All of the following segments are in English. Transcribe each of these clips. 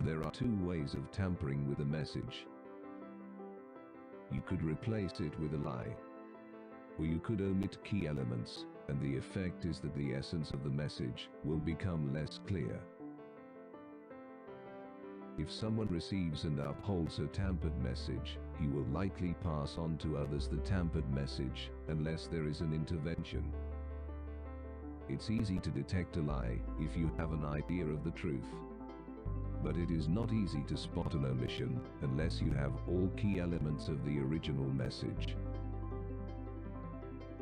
There are two ways of tampering with a message. You could replace it with a lie, or you could omit key elements, and the effect is that the essence of the message will become less clear. If someone receives and upholds a tampered message, he will likely pass on to others the tampered message, unless there is an intervention. It's easy to detect a lie if you have an idea of the truth. But it is not easy to spot an omission unless you have all key elements of the original message.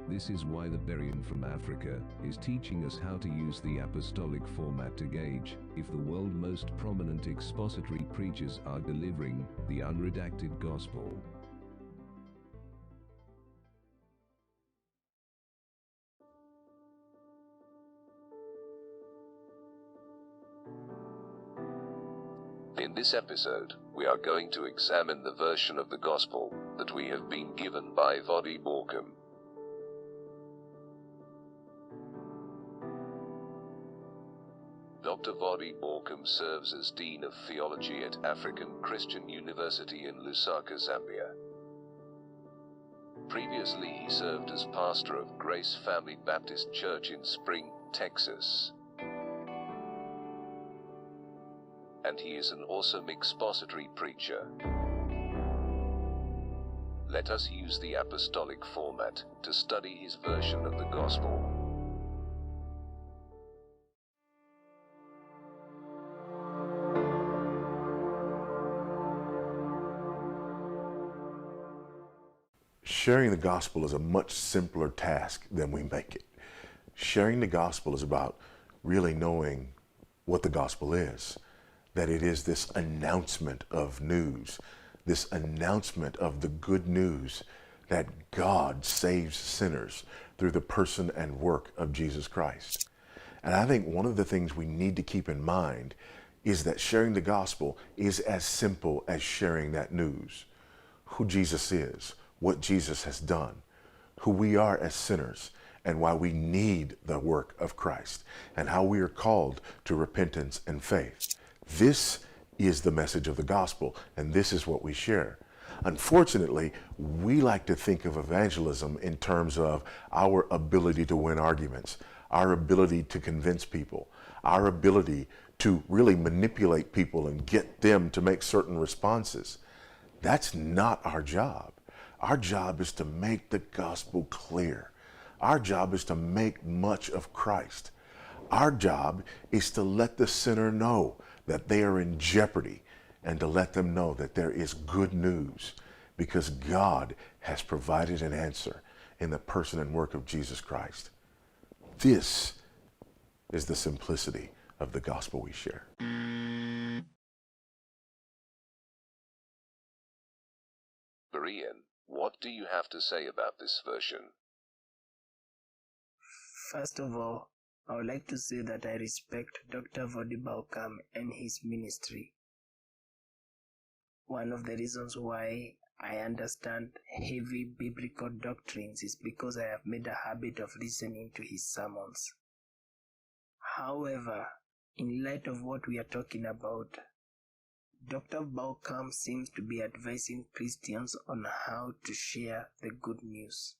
This is why the Berean from Africa is teaching us how to use the apostolic format to gauge if the world's most prominent expository preachers are delivering the unredacted gospel. In this episode, we are going to examine the version of the gospel that we have been given by Voddie Baucham. Dr. Voddie Baucham serves as Dean of Theology at African Christian University in Lusaka, Zambia. Previously, he served as pastor of Grace Family Baptist Church in Spring, Texas. And he is an awesome expository preacher. Let us use the apostolic format to study his version of the gospel. Sharing the gospel is a much simpler task than we make it. Sharing the gospel is about really knowing what the gospel is. That it is this announcement of news, this announcement of the good news that God saves sinners through the person and work of Jesus Christ. And I think one of the things we need to keep in mind is that sharing the gospel is as simple as sharing that news. Who Jesus is, what Jesus has done, who we are as sinners, and why we need the work of Christ, and how we are called to repentance and faith. This is the message of the gospel, and this is what we share. Unfortunately, we like to think of evangelism in terms of our ability to win arguments, our ability to convince people, our ability to really manipulate people and get them to make certain responses. That's not our job. Our job is to make the gospel clear. Our job is to make much of Christ. Our job is to let the sinner know that they are in jeopardy, and to let them know that there is good news because God has provided an answer in the person and work of Jesus Christ. This is the simplicity of the gospel we share. Berean, what do you have to say about this version? First of all, I would like to say that I respect Dr. Voddie Baucham and his ministry. One of the reasons why I understand heavy biblical doctrines is because I have made a habit of listening to his sermons. However, in light of what we are talking about, Dr. Baucham seems to be advising Christians on how to share the good news.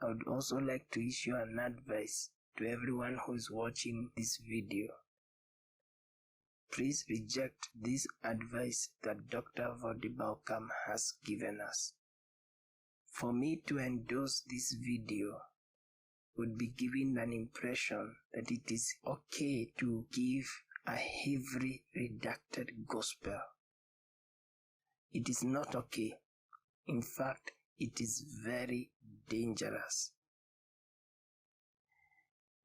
I would also like to issue an advice to everyone who is watching this video. Please reject this advice that Dr. Voddie Baucham has given us. For me to endorse this video would be giving an impression that it is okay to give a heavily redacted gospel. It is not okay. In fact, it is very dangerous.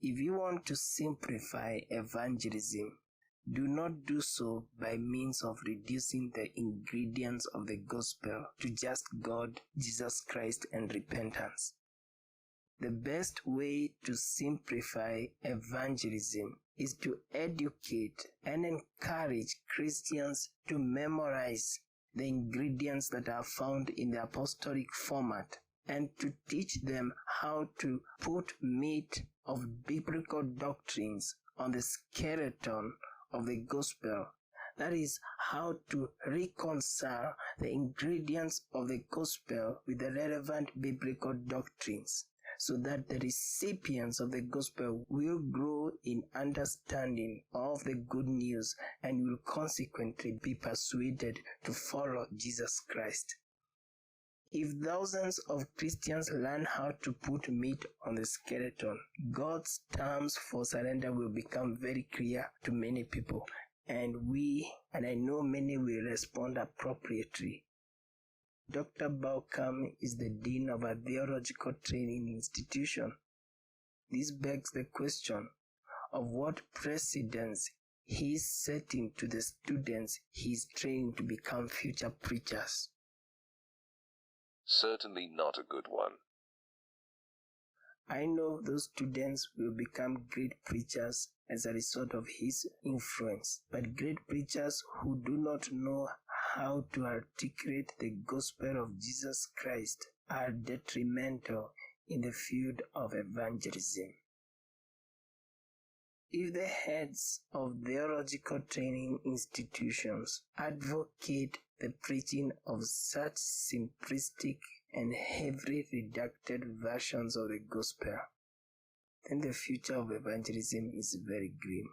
If you want to simplify evangelism, do not do so by means of reducing the ingredients of the gospel to just God, Jesus Christ, and repentance. The best way to simplify evangelism is to educate and encourage Christians to memorize the ingredients that are found in the apostolic format, and to teach them how to put meat of biblical doctrines on the skeleton of the gospel. That is, how to reconcile the ingredients of the gospel with the relevant biblical doctrines, so that the recipients of the gospel will grow in understanding of the good news and will consequently be persuaded to follow Jesus Christ. If thousands of Christians learn how to put meat on the skeleton, God's terms for surrender will become very clear to many people, and I know many will respond appropriately. Dr. Baucham is the Dean of a theological training institution. This begs the question of what precedence he is setting to the students he is training to become future preachers. Certainly not a good one. I know those students will become great preachers as a result of his influence, but great preachers who do not know how to articulate the gospel of Jesus Christ are detrimental in the field of evangelism. If the heads of theological training institutions advocate the preaching of such simplistic and heavily redacted versions of the gospel, then the future of evangelism is very grim.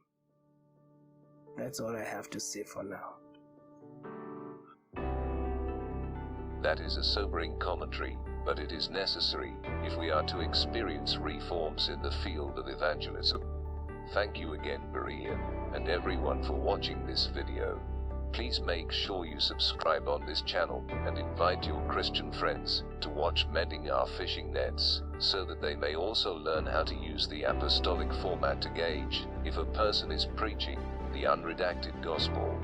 That's all I have to say for now. That is a sobering commentary, but it is necessary if we are to experience reforms in the field of evangelism. Thank you again, Berean, and everyone for watching this video. Please make sure you subscribe on this channel and invite your Christian friends to watch Mending Our Fishing Nets, so that they may also learn how to use the apostolic format to gauge if a person is preaching the unredacted gospel.